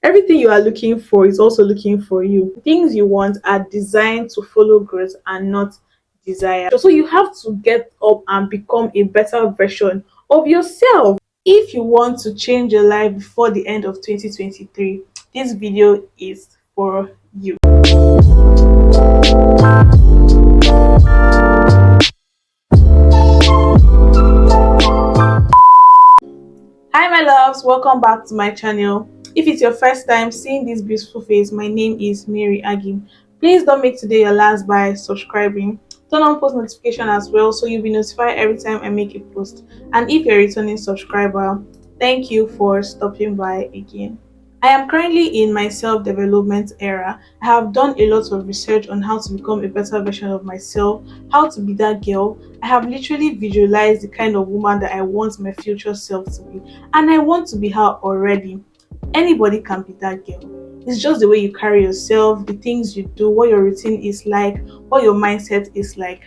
Everything you are looking for is also looking for you. Things you want are designed to follow growth and not desire. So you have to get up and become a better version of yourself. If you want to change your life before the end of 2023, this video is for you. Hi my loves, welcome back to my channel. If it's your first time seeing this beautiful face, my name is Mary Agim. Please don't make today your last by subscribing. Turn on post notification as well so you'll be notified every time I make a post. And if you're a returning subscriber, thank you for stopping by again. I am currently in my self-development era. I have done a lot of research on how to become a better version of myself, how to be that girl. I have literally visualized the kind of woman that I want my future self to be, and I want to be her already. Anybody can be that girl. It's just the way you carry yourself, the things you do, what your routine is like, what your mindset is like.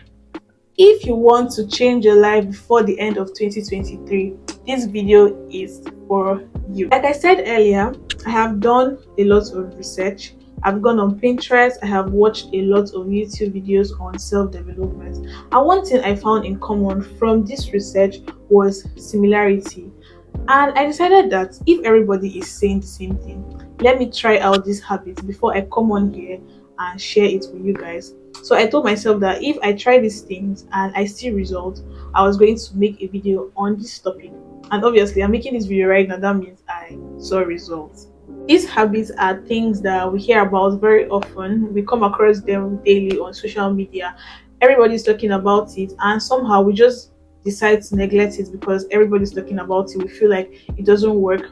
If you want to change your life before the end of 2023, this video is for you. Like I said earlier, I have done a lot of research. I've gone on Pinterest, I have watched a lot of YouTube videos on self-development. And one thing I found in common from this research was similarity. And I decided that if everybody is saying the same thing, let me try out this habit before I come on here and share it with you guys. So I told myself that if I try these things and I see results, I was going to make a video on this topic. And obviously, I'm making this video right now, that means I saw results. These habits are things that we hear about very often. We come across them daily on social media. Everybody's talking about it, and somehow we just decide to neglect it because everybody's talking about it. We feel like it doesn't work.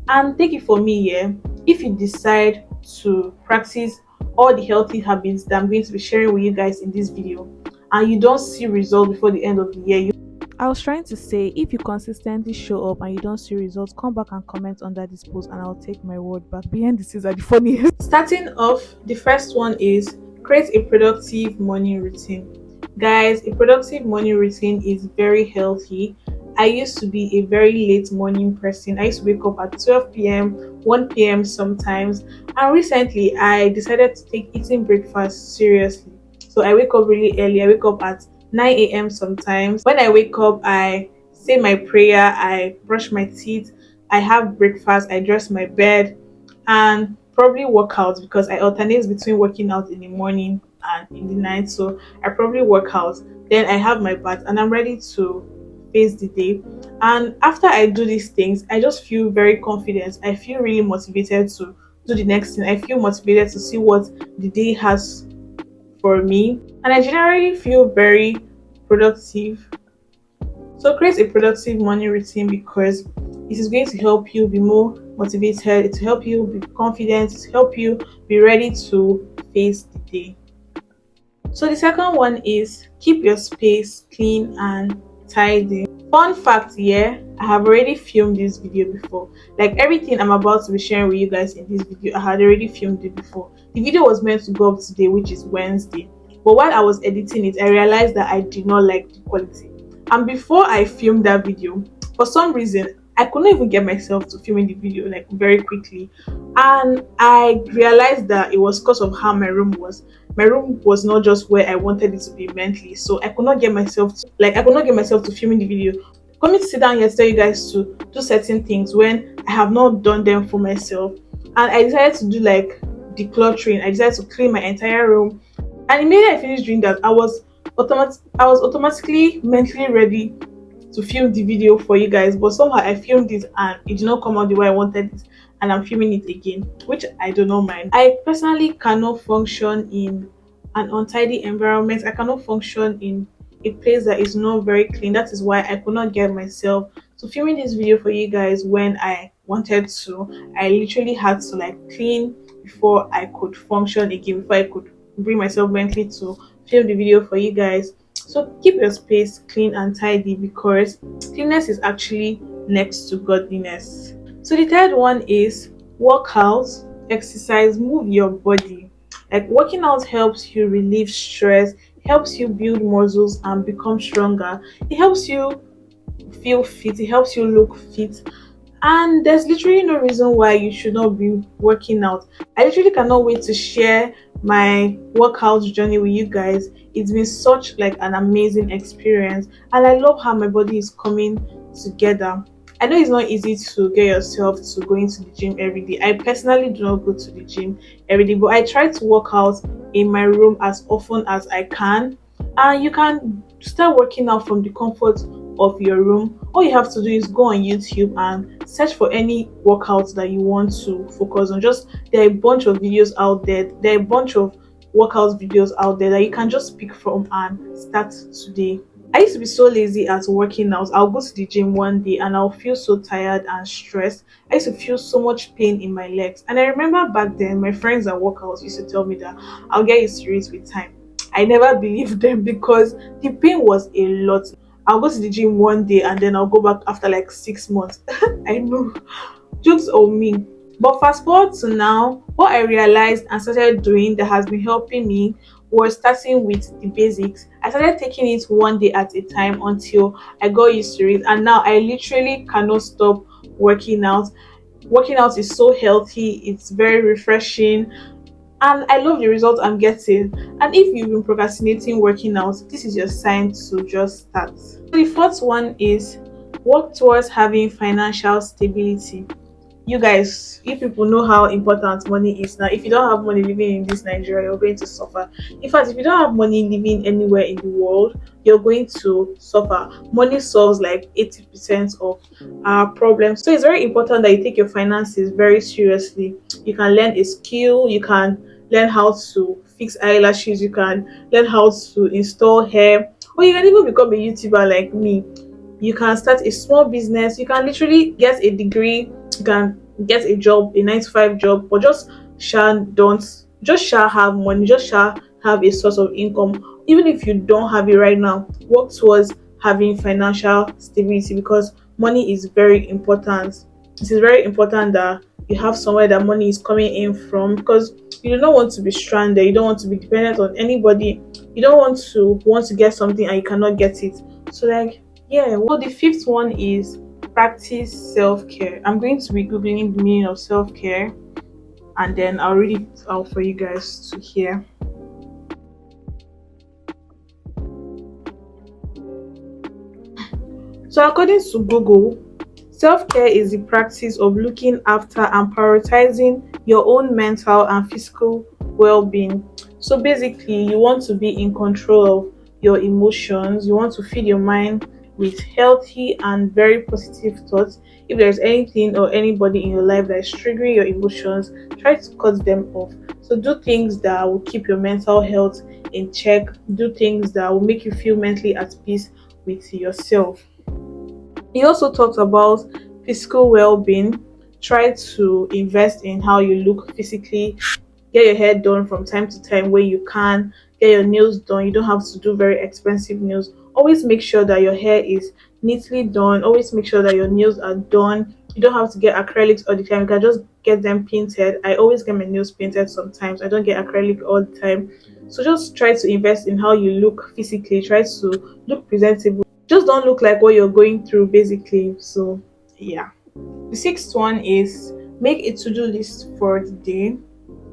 And take it for me, yeah, if you decide to practice all the healthy habits that I'm going to be sharing with you guys in this video, and you don't see results before the end of the year, I was trying to say, if you consistently show up and you don't see results, come back and comment under this post and I'll take my word back. Behind the scenes are the funniest. Starting off, the first one is create a productive morning routine. Guys, a productive morning routine is very healthy. I used to be a very late morning person. I used to wake up at 12 p.m., 1 p.m. sometimes. And recently, I decided to take eating breakfast seriously. So I wake up really early. I wake up at 9 a.m. sometimes. When I wake up, I say my prayer, I brush my teeth, I have breakfast, I dress my bed, and probably work out because I alternate between working out in the morning and in the night. So I probably work out, then I have my bath, and I'm ready to face the day. And after I do these things, I just feel very confident. I feel really motivated to do the next thing. I feel motivated to see what the day has for me, and I generally feel very productive. So create a productive morning routine because it is going to help you be more motivated, it will help you be confident, it will help you be ready to face the day. So the second one is keep your space clean and tidy. Fun fact here, I have already filmed this video before. Like everything I'm about to be sharing with you guys in this video, I had already filmed it before. The video was meant to go up today, which is Wednesday. But while I was editing it, I realized that I did not like the quality. And before I filmed that video, for some reason, I couldn't even get myself to film in the video like very quickly. And I realized that it was because of how my room was. My room was not just where I wanted it to be mentally, so I could not get myself to film in the video. Coming to sit down here to tell you guys to do certain things when I have not done them for myself. And I decided to do like decluttering. I decided to clean my entire room. And immediately I finished doing that, I was automatically mentally ready to film the video for you guys, but somehow I filmed it and it did not come out the way I wanted it, and I'm filming it again, which I do not mind. I personally cannot function in an untidy environment. I cannot function in a place that is not very clean. That is why I could not get myself to filming this video for you guys when I wanted to. I literally had to like clean before I could function again, before I could bring myself mentally to film the video for you guys. So keep your space clean and tidy because cleanliness is actually next to godliness. So the third one is work out, exercise, move your body. Like working out helps you relieve stress, helps you build muscles and become stronger. It helps you feel fit, it helps you look fit. And there's literally no reason why you should not be working out. I literally cannot wait to share my workout journey with you guys. It's been such like an amazing experience, and I love how my body is coming together. I know it's not easy to get yourself to going to the gym every day. I personally do not go to the gym every day, but I try to work out in my room as often as I can. And you can start working out from the comfort of your room. All you have to do is go on YouTube and search for any workouts that you want to focus on. Just there are a bunch of videos out there. There are a bunch of workout videos out there that you can just pick from and start today. I used to be so lazy at working out. I'll go to the gym one day and I'll feel so tired and stressed. I used to feel so much pain in my legs. And I remember back then, my friends at workouts used to tell me that I'll get used to it with time. I never believed them because the pain was a lot. I'll go to the gym one day and then I'll go back after like 6 months. I know, jokes on me. But fast forward to now, what I realized and started doing that has been helping me was starting with the basics. I started taking it one day at a time until I got used to it, and now I literally cannot stop working out. Working out is so healthy, it's very refreshing, and I love the results I'm getting. And if you've been procrastinating working out, this is your sign to just start. So the fourth one is work towards having financial stability. You guys, you people know how important money is now. If you don't have money living in this Nigeria, you're going to suffer. In fact, if you don't have money living anywhere in the world, you're going to suffer. Money solves like 80% of our problems. So it's very important that you take your finances very seriously. You can learn a skill, you can learn how to fix eyelashes, you can learn how to install hair, or you can even become a YouTuber like me. You can start a small business, you can literally get a degree, you can get a job, a 9 to 5 job, but just shall have money, just shall have a source of income. Even if you don't have it right now, work towards having financial stability, because money is very important. It is very important that you have somewhere that money is coming in from, because you do not want to be stranded, you don't want to be dependent on anybody, you don't want to get something and you cannot get it. So like, yeah, well, the fifth one is practice self-care. I'm going to be googling the meaning of self-care and then I'll read it out for you guys to hear. So according to Google, self-care is the practice of looking after and prioritizing your own mental and physical well-being. So basically, you want to be in control of your emotions, you want to feed your mind with healthy and very positive thoughts. If there's anything or anybody in your life that is triggering your emotions, try to cut them off. So do things that will keep your mental health in check, do things that will make you feel mentally at peace with yourself. He also talked about physical well-being. Try to invest in how you look physically. Get your hair done from time to time when you can. Get your nails done. You don't have to do very expensive nails. Always make sure that your hair is neatly done. Always make sure that your nails are done. You don't have to get acrylics all the time. You can just get them painted. I always get my nails painted sometimes. I don't get acrylic all the time. So just try to invest in how you look physically. Try to look presentable. Just don't look like what you're going through basically. So yeah. The sixth one is make a to-do list for the day.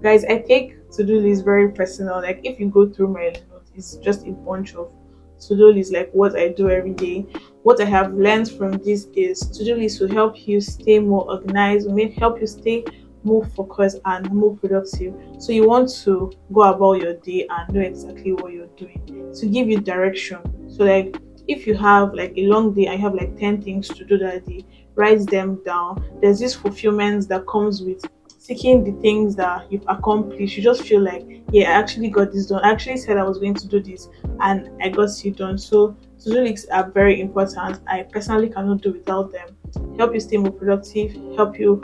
Guys, I take to-do list very personal. Like if you go through my notes, it's just a bunch of to-do lists, like what I do every day. What I have learned from this is to-do list will help you stay more organized, will help you stay more focused and more productive. So you want to go about your day and know exactly what you're doing to give you direction. So like if you have like a long day and you have like 10 things to do that day, write them down. There's this fulfillment that comes with seeking the things that you've accomplished. You just feel like, yeah, I actually got this done. I actually said I was going to do this and I got it done. So to-do lists are very important. I personally cannot do without them. Help you stay more productive, help you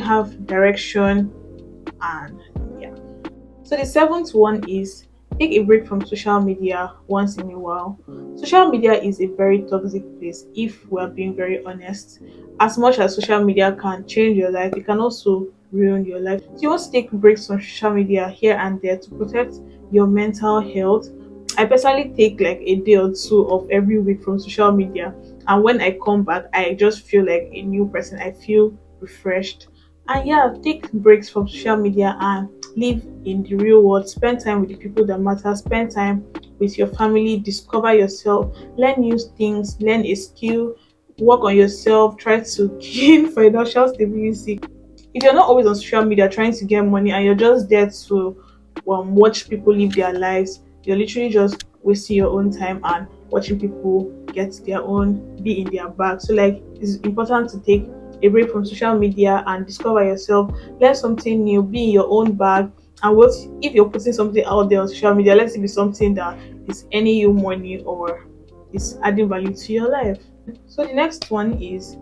have direction, and yeah. So the seventh one is take a break from social media once in a while. Social media is a very toxic place if we're being very honest. As much as social media can change your life, it can also ruin your life. So you want to take breaks from social media here and there to protect your mental health. I personally take like a day or two of every week from social media, and when I come back, I just feel like a new person. I feel refreshed. And yeah, take breaks from social media and live in the real world. Spend time with the people that matter. Spend time with your family. Discover yourself. Learn new things. Learn a skill. Work on yourself. Try to gain financial stability. If you're not always on social media trying to get money and you're just there to watch people live their lives, you're literally just wasting your own time and watching people get their own be in their bag. So like it's important to take a break from social media and discover yourself, learn something new, be in your own bag. And what if you're putting something out there on social media, let it be something that is earning you money or is adding value to your life. So the next one is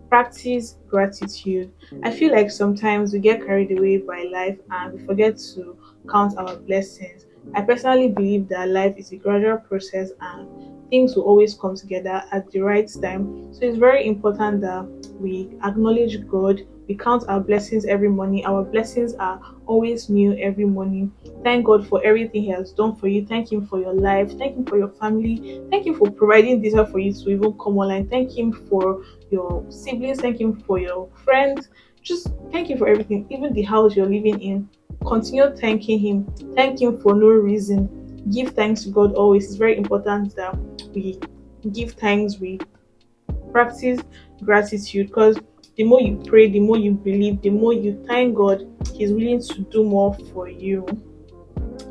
practice gratitude. I feel like sometimes we get carried away by life and we forget to count our blessings. I personally believe that life is a gradual process and things will always come together at the right time. So it's very important that we acknowledge God, we count our blessings every morning. Our blessings are always new every morning. Thank God for everything He has done for you. Thank Him for your life. Thank Him for your family. Thank Him for providing this for you to even come online. Thank Him for your siblings. Thank Him for your friends. Just thank Him for everything, even the house you're living in. Continue thanking Him. Thank Him for no reason. Give thanks to God always. It's very important that we give thanks, we practice gratitude, because the more you pray, the more you believe, the more you thank God, He's willing to do more for you.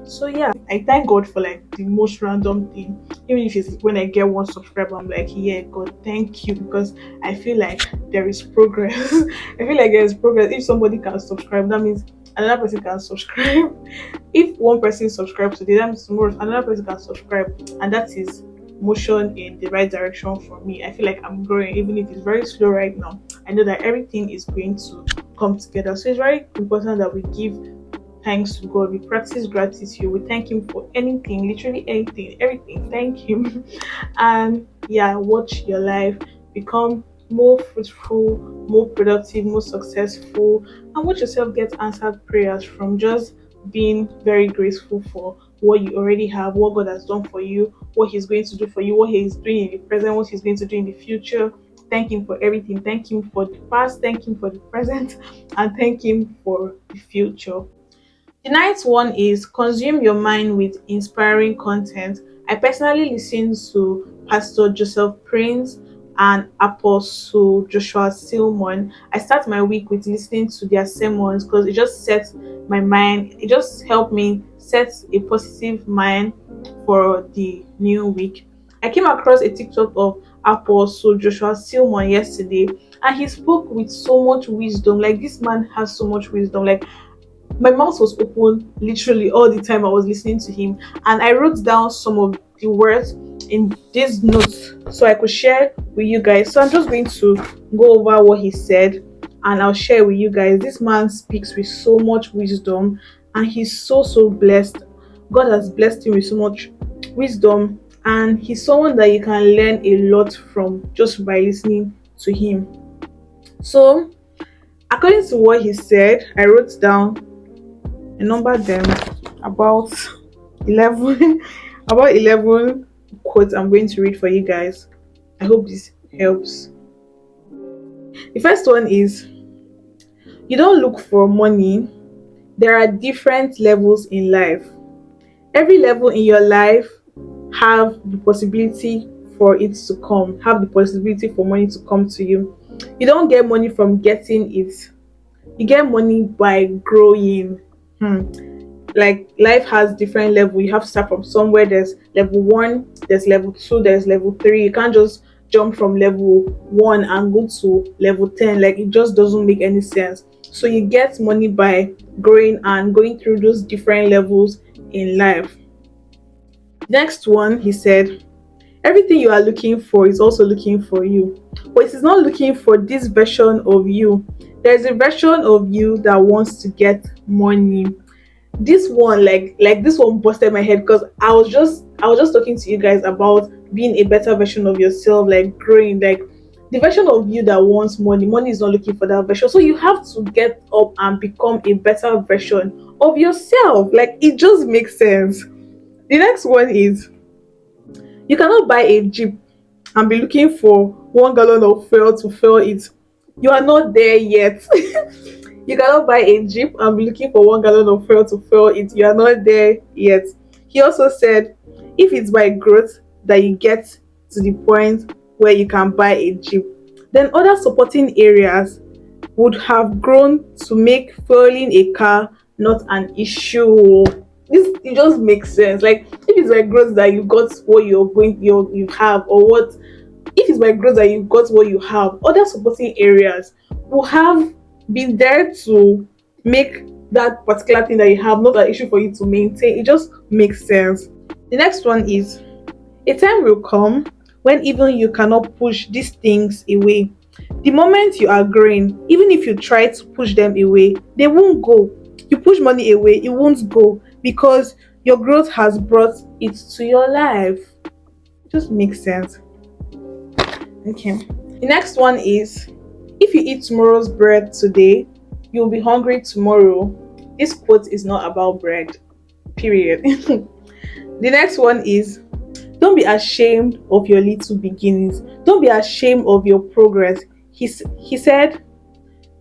So yeah, I thank God for like the most random thing. Even if it's when I get one subscriber, I'm like, yeah, God, thank you, because I feel like there is progress. I feel like there is progress. If somebody can subscribe, that means another person can subscribe. If one person subscribes today, that means tomorrow another person can subscribe, and that is motion in the right direction for me. I feel like I'm growing, even if it's very slow right now. I know that everything is going to come together. So it's very important that we give thanks to God. We practice gratitude. We thank Him for anything, literally anything, everything. Thank Him. And yeah, watch your life become more fruitful, more productive, more successful, and watch yourself get answered prayers from just being very grateful for what you already have, what God has done for you, what He's going to do for you, what He is doing in the present, what He's going to do in the future. Thank Him for everything. Thank Him for the past, thank Him for the present, and thank Him for the future. The ninth one is consume your mind with inspiring content. I personally listen to Pastor Joseph Prince and Apostle Joshua Silmon. I start my week with listening to their sermons because it just sets my mind, it just helped me set a positive mind for the new week. I came across a TikTok of Apostle Joshua Silmon yesterday, and he spoke with so much wisdom. Like, this man has so much wisdom. Like, my mouth was open literally all the time I was listening to him, and I wrote down some of the words in these notes so I could share with you guys. So I'm just going to go over what he said and I'll share with you guys. This man speaks with so much wisdom and he's so blessed. God has blessed him with so much wisdom, and he's someone that you can learn a lot from just by listening to him. So according to what he said, I wrote down I numbered them about 11 about 11 quotes I'm going to read for you guys. I hope this helps. The first one is, you don't look for money. There are different levels in life. Every level in your life have the possibility for it to come, have the possibility for money to come to you. You don't get money from getting it. You get money by growing. Like, life has different level. You have to start from somewhere. There's level one, there's level two, there's level three. You can't just jump from level one and go to level 10. Like, it just doesn't make any sense. So you get money by growing and going through those different levels in life. Next one, he said, everything you are looking for is also looking for you, but it is not looking for this version of you. There's a version of you that wants to get money. This one, like this one busted my head, because I was just talking to you guys about being a better version of yourself, like growing. Like, the version of you that wants money is not looking for that version, so you have to get up and become a better version of yourself. Like, it just makes sense. The next one is, You cannot buy a jeep and be looking for 1 gallon of fuel to fill it. You are not there yet. You cannot buy a jeep and be looking for 1 gallon of fuel to fill it. You are not there yet. He also said, if it's by growth that you get to the point where you can buy a jeep, then other supporting areas would have grown to make fueling a car not an issue. This, it just makes sense. Like, if it's by growth that you got what you have, or what, if it's by growth that you got what you have, other supporting areas will have been there to make that particular thing that you have not an issue for you to maintain. It just makes sense. The next one is, a time will come when even you cannot push these things away. The moment you are growing, even if you try to push them away, they won't go. You push money away, it won't go, because your growth has brought it to your life. It just makes sense. Okay. The next one is, if you eat tomorrow's bread today, you'll be hungry tomorrow. This quote is not about bread. Period. The next one is, don't be ashamed of your little beginnings. Don't be ashamed of your progress. He said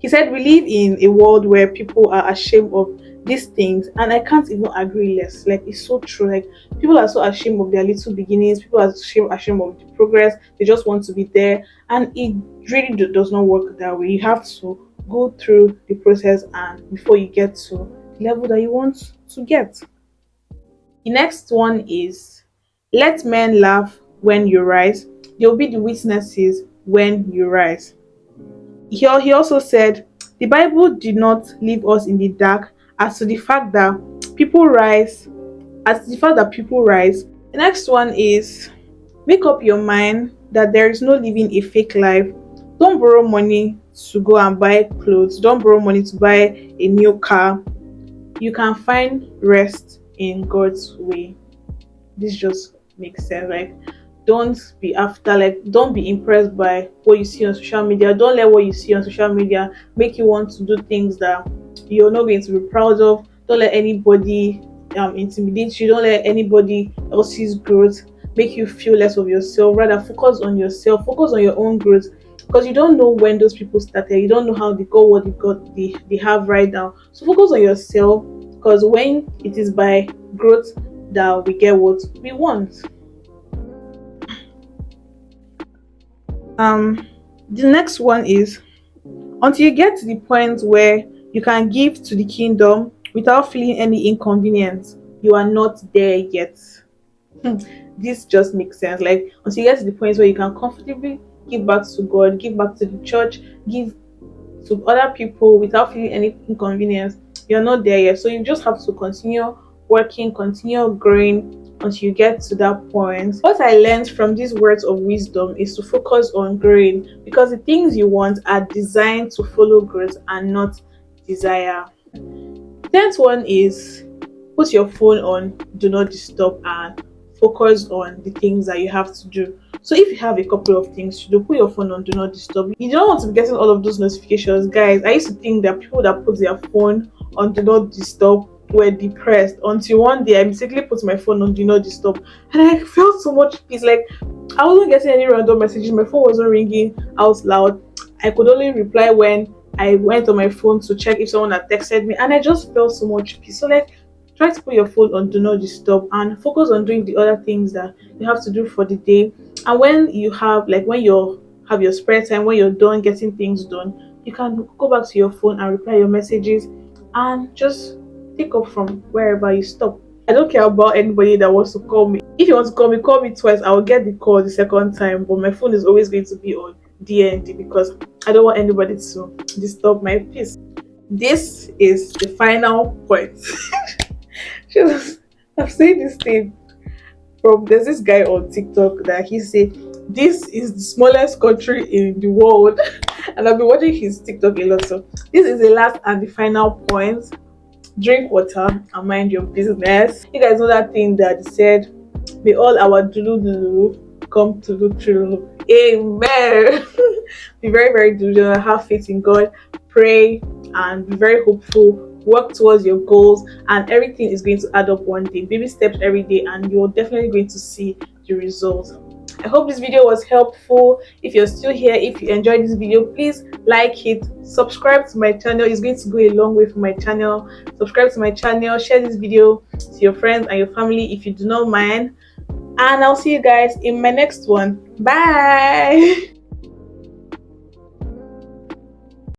we live in a world where people are ashamed of these things, and I can't even agree less. Like, it's so true. Like, people are so ashamed of their little beginnings, people are ashamed of the progress, they just want to be there, and it really does not work that way. You have to go through the process and before you get to the level that you want to get. The next one is, let men laugh when you rise, they'll be the witnesses when you rise. He also said, the Bible did not leave us in the dark as to the fact that people rise, as to the fact that people rise. The next one is, make up your mind that there is no living a fake life. Don't borrow money to go and buy clothes. Don't borrow money to buy a new car. You can find rest in God's way. This just makes sense. Like, don't be impressed by what you see on social media. Don't let what you see on social media make you want to do things that you're not going to be proud of. Don't let anybody intimidate you. Don't let anybody else's growth make you feel less of yourself. Rather, focus on yourself, focus on your own growth, because you don't know when those people started. You don't know how they got what they have right now. So focus on yourself, because when it is by growth that we get what we want. The next one is, until you get to the point where you can give to the kingdom without feeling any inconvenience, you are not there yet. This just makes sense. Like, until you get to the point where you can comfortably give back to God, give back to the church, give to other people without feeling any inconvenience, you're not there yet. So you just have to continue working, continue growing until you get to that point. What I learned from these words of wisdom is to focus on growing, because the things you want are designed to follow growth and not desire. 10th one is, put your phone on do not disturb and focus on the things that you have to do. So if you have a couple of things to do, put your phone on do not disturb. You don't want to be getting all of those notifications. Guys, I used to think that people that put their phone on do not disturb were depressed, until one day I mistakenly put my phone on do not disturb, and I felt so much peace. Like, I wasn't getting any random messages, my phone wasn't ringing out loud. I could only reply when I went on my phone to check if someone had texted me, and I just felt so much peace. So, like, try to put your phone on do not disturb and focus on doing the other things that you have to do for the day. And when you have, like, when you have your spare time, when you're done getting things done, you can go back to your phone and reply your messages and just pick up from wherever you stop. I don't care about anybody that wants to call me. If you want to call me twice, I will get the call the second time, but my phone is always going to be on DND, because I don't want anybody to disturb my peace. This is the final point. Just, I've said this thing from, there's this guy on TikTok that he said this is the smallest country in the world, and I've been watching his TikTok a lot. So this is the last and the final point. Drink water and mind your business. You guys know that thing that said, may all our dulu come to look true. Amen. Be very, very diligent, have faith in God, pray, and be very hopeful. Work towards your goals, and everything is going to add up one day. Baby steps every day, and you're definitely going to see the result. I hope this video was helpful. If you're still here, if you enjoyed this video, please like it, subscribe to my channel. It's going to go a long way for my channel. Subscribe to my channel, share this video to your friends and your family if you do not mind, and I'll see you guys in my next one. Bye.